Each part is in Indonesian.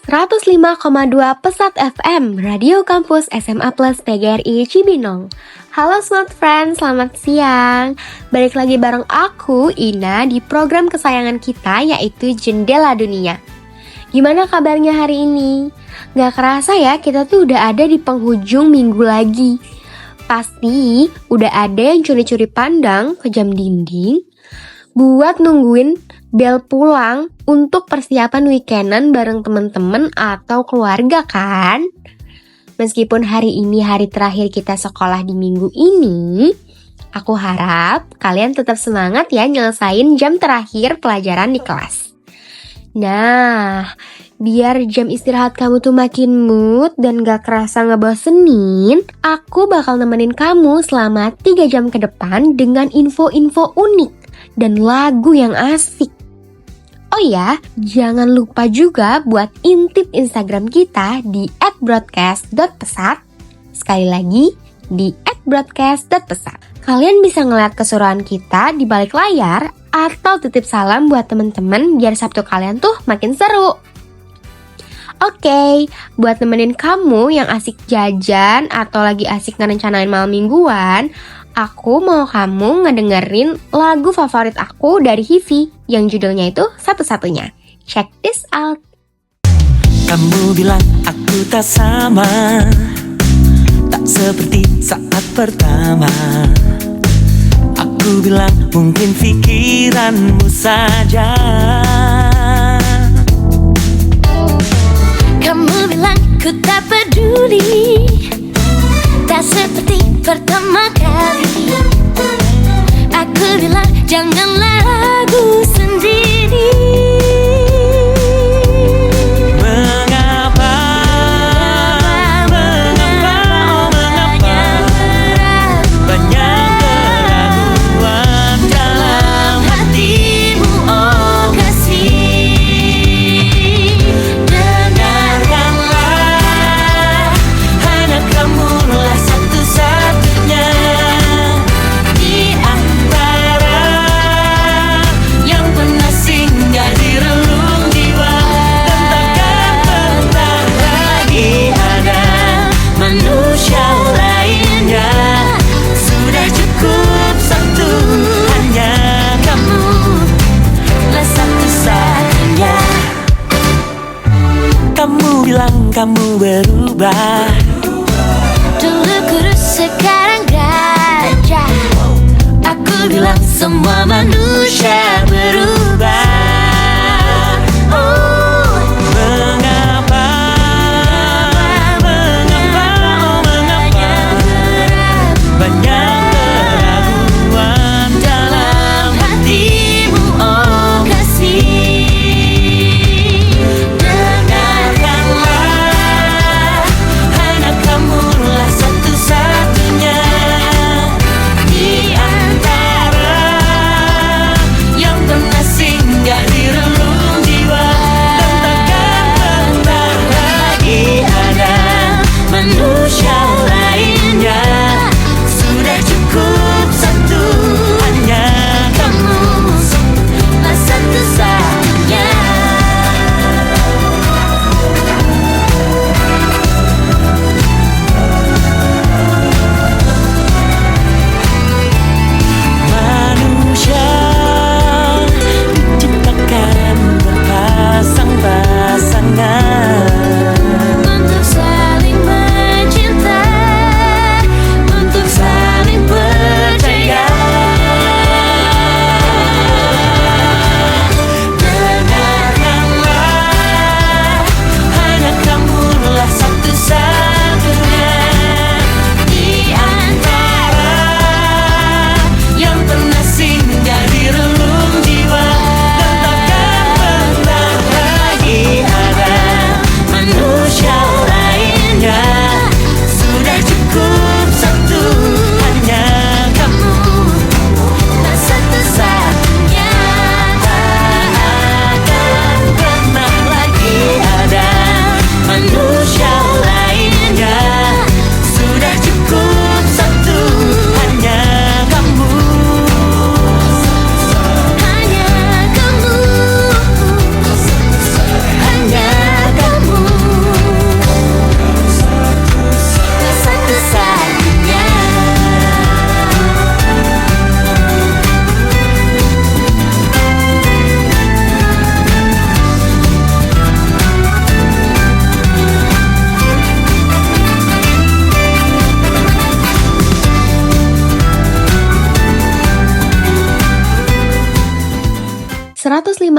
105,2 Pesat FM, Radio Kampus SMA Plus PGRI Cibinong. Halo Smart Friends, selamat siang. Balik lagi bareng aku, Ina, di program kesayangan kita yaitu Jendela Dunia. Gimana kabarnya hari ini? Gak kerasa ya, kita tuh udah ada di penghujung minggu lagi. Pasti udah ada yang curi-curi pandang ke jam dinding buat nungguin bel pulang untuk persiapan weekendan bareng temen-temen atau keluarga kan? Meskipun hari ini hari terakhir kita sekolah di minggu ini, aku harap kalian tetap semangat ya nyelesain jam terakhir pelajaran di kelas. Nah, biar jam istirahat kamu tuh makin mood dan gak kerasa ngebosenin, aku bakal nemenin kamu selama 3 jam ke depan dengan info-info unik dan lagu yang asik. Oh ya, jangan lupa juga buat intip Instagram kita di @broadcast.pesat. Sekali lagi, di @broadcast.pesat. Kalian bisa ngeliat keseruan kita di balik layar atau titip salam buat temen-temen biar Sabtu kalian tuh makin seru. Oke, buat nemenin kamu yang asik jajan atau lagi asik ngerencanain malam mingguan, aku mau kamu ngedengerin lagu favorit aku dari Hivi yang judulnya itu Satu-Satunya. Check this out. Kamu bilang aku tak sama, tak seperti saat pertama. Aku bilang mungkin pikiranmu saja. Kamu bilang ku tak peduli, tak seperti pertama kali. Aku bilang janganlah ragu sendiri. Mengapa banyak keraguan dalam hatimu, oh kasih. Dengarkanlah, hanya kamulah satu-satunya di antara yang pernah singgah di relung jiwa. Bentar lagi ada manusia lainnya. Sudah cukup satu, hanya kamu lah satu-satunya. Kamu bilang kamu berubah, Dulu kurus sekarang gajah. aku bilang semua manusia berubah. Oh, mengapa, oh mengapa banyak keraguan dalam hatimu, oh kasih. Dengarkanlah, hanya kamulah satu-satunya di antara yang pernah singgah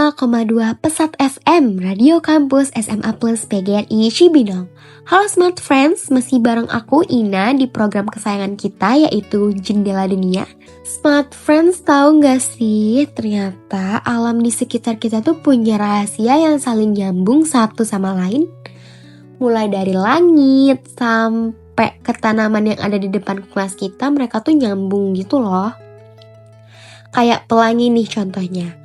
105,2 Pesat FM, Radio Kampus SMA Plus PGRI Cibinong. Halo Smart Friends, masih bareng aku Ina di program kesayangan kita yaitu Jendela Dunia. Smart Friends tahu gak sih, ternyata alam di sekitar kita tuh punya rahasia yang saling nyambung satu sama lain. Mulai dari langit sampai ke tanaman yang ada di depan kelas kita, mereka tuh nyambung gitu loh. Kayak pelangi nih contohnya.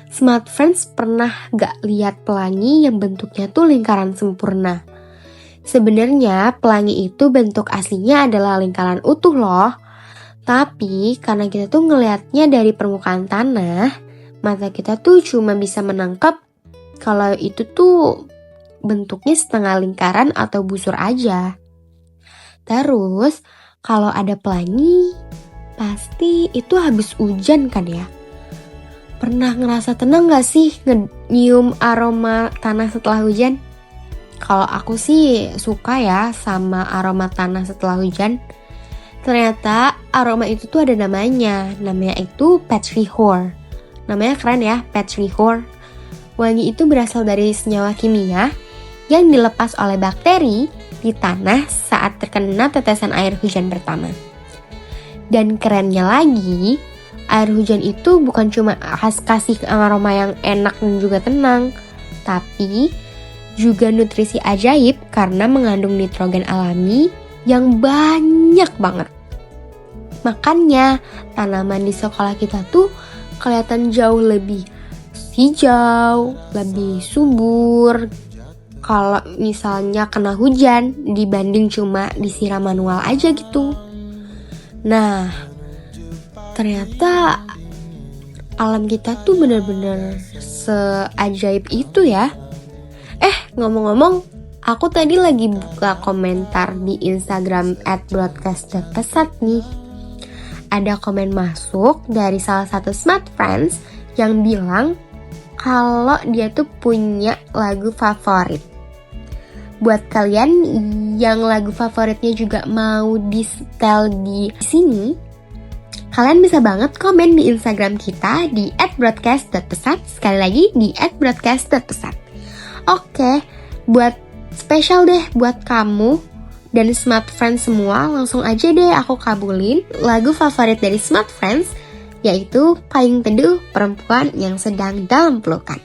Smart Friends pernah gak lihat pelangi yang bentuknya tuh lingkaran sempurna? Sebenarnya pelangi itu bentuk aslinya adalah lingkaran utuh loh. Tapi karena kita tuh ngelihatnya dari permukaan tanah, mata kita tuh cuma bisa menangkap kalau itu tuh bentuknya setengah lingkaran atau busur aja. Terus kalau ada pelangi, pasti itu habis hujan kan ya? Pernah ngerasa tenang gak sih nyium aroma tanah setelah hujan? Kalau aku sih suka ya sama aroma tanah setelah hujan. Ternyata aroma itu tuh ada namanya itu petrichor. Namanya keren ya, petrichor. Wangi itu berasal dari senyawa kimia yang dilepas oleh bakteri di tanah saat terkena tetesan air hujan pertama. Dan kerennya lagi, air hujan itu bukan cuma kasih aroma yang enak dan juga tenang, tapi juga nutrisi ajaib karena mengandung nitrogen alami yang banyak banget. Makanya tanaman di sekolah kita tuh kelihatan jauh lebih hijau, lebih subur kalau misalnya kena hujan dibanding cuma disiram manual aja gitu. Nah, ternyata alam kita tuh bener-bener seajaib itu ya. Ngomong-ngomong, aku tadi lagi buka komentar di Instagram @broadcast.pesat nih. Ada komen masuk dari salah satu Smart Friends yang bilang kalau dia tuh punya lagu favorit. Buat kalian yang lagu favoritnya juga mau di-setel di sini, kalian bisa banget komen di Instagram kita di @broadcast.pesat. Sekali lagi di @broadcast.pesat. Oke, buat spesial deh buat kamu dan Smart Friends semua, langsung aja deh aku kabulin lagu favorit dari Smart Friends, yaitu Payung Teduh Perempuan yang Sedang Dalam Pelukan.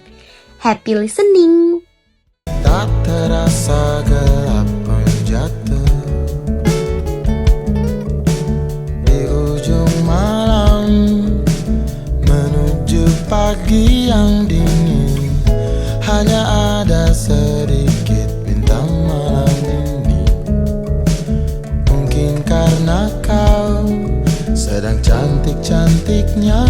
Happy listening! Tak terasa gelap pun jatuh di ujung malam menuju pagi yang dingin. Hanya ada sedikit bintang malam ini. Mungkin karena kau sedang cantik-cantiknya.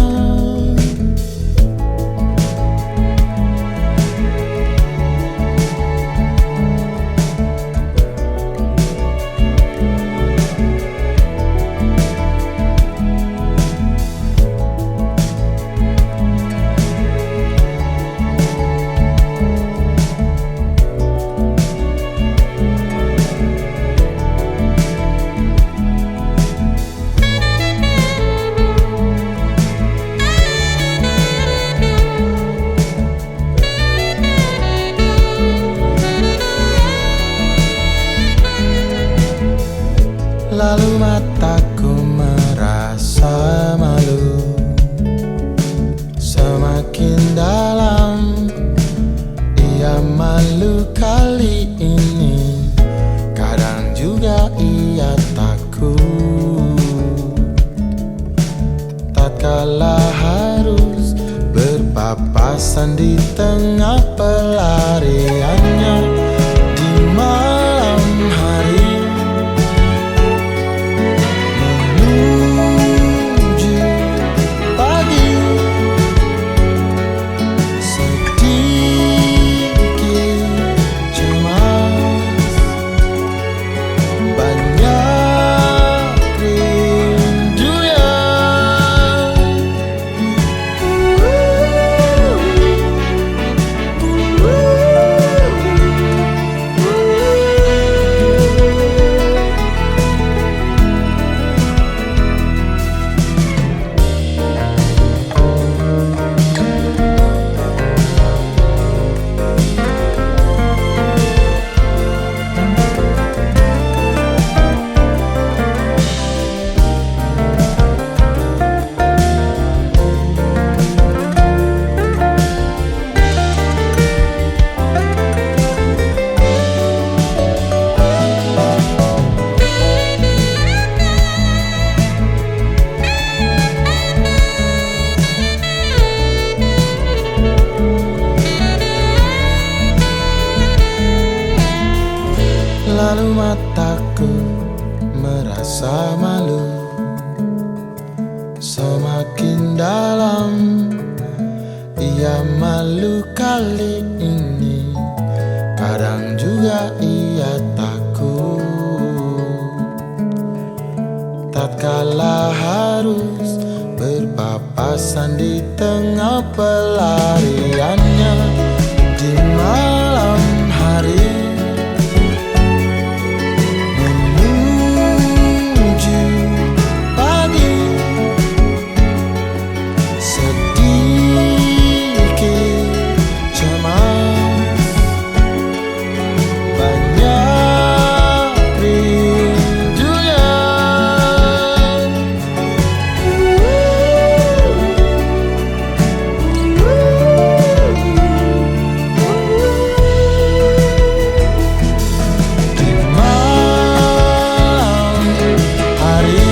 Lalu mataku merasa malu semakin dalam. Ia malu kali ini, kadang juga ia takut. Tatkala harus berpapasan di tengah pelariannya di malam hari. lalu mataku merasa malu. Semakin dalam ia malu kali ini, kadang juga ia takut. Tatkala harus berpapasan di tengah pelariannya di malam hari, menuju pagi, sedikit cemas, banyak rindunya. Di malam hari,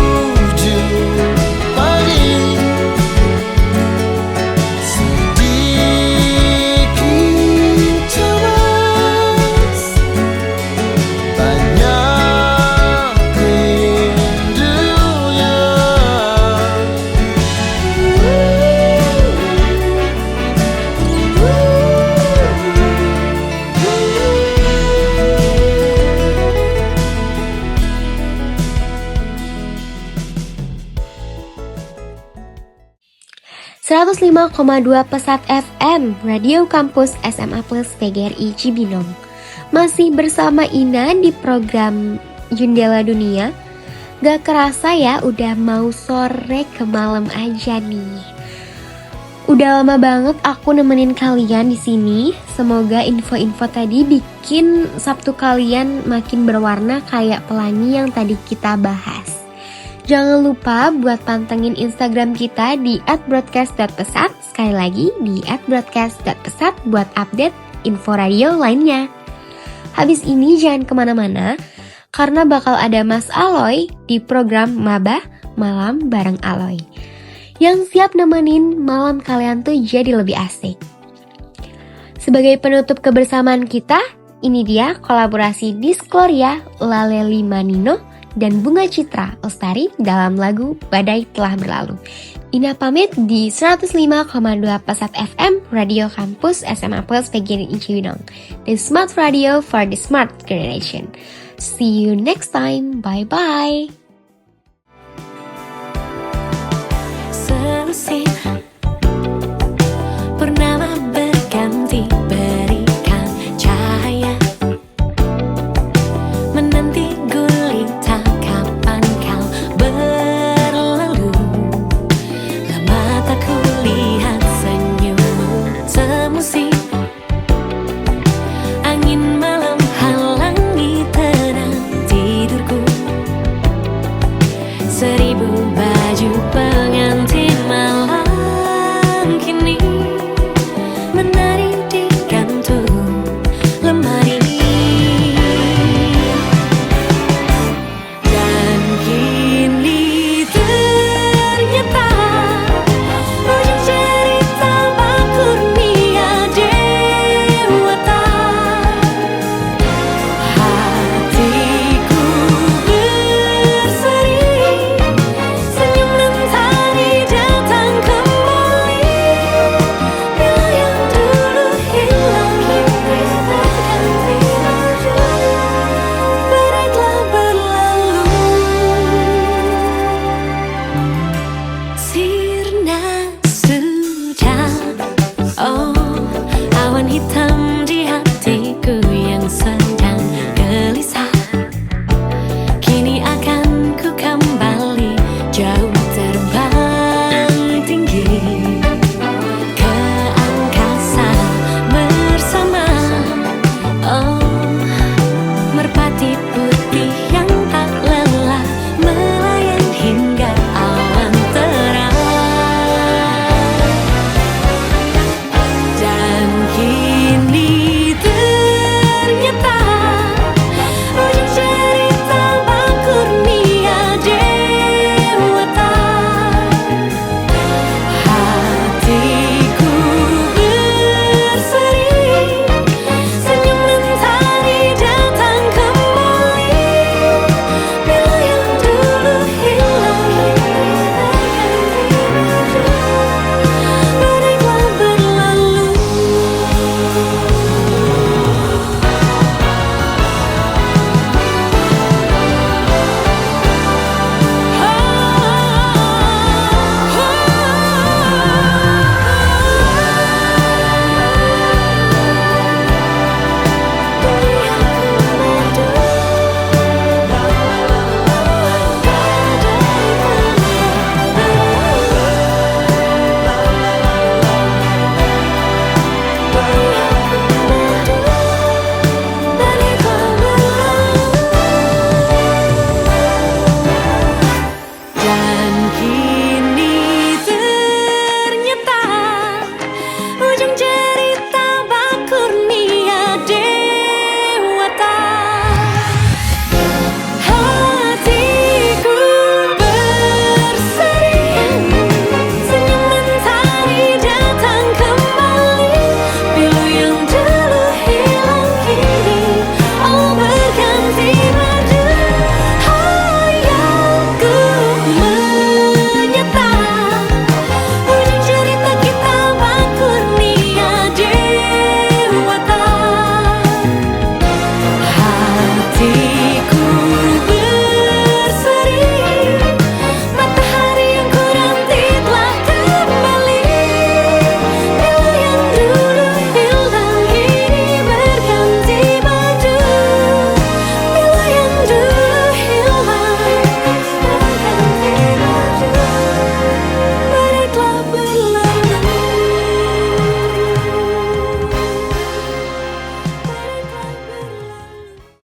menuju pagi, sedikit cemas, banyak rindunya. ...105,2 Pesat FM, Radio Kampus SMA Plus PGRI Cibinong. Masih bersama Ina di program Jendela Dunia. Gak kerasa ya, udah mau sore ke malam aja nih. Udah lama banget aku nemenin kalian di sini. Semoga info-info tadi bikin Sabtu kalian makin berwarna kayak pelangi yang tadi kita bahas. Jangan lupa buat pantengin Instagram kita di @broadcast.pesat. Sekali lagi di @broadcast.pesat buat update info radio lainnya. Habis ini jangan kemana-mana, karena bakal ada Mas Aloy di program Mabah Malam bareng Aloy, yang siap nemenin malam kalian tuh jadi lebih asik. Sebagai penutup kebersamaan kita, ini dia kolaborasi Discloria, Lale Limanino, dan Bunga Citra Lestari dalam lagu Badai Telah Berlalu. Ina pamit di 105,2 Pesat FM, Radio Kampus SMA Plus PGRI Cibinong, the smart radio for the smart generation. See you next time, bye-bye. Selesai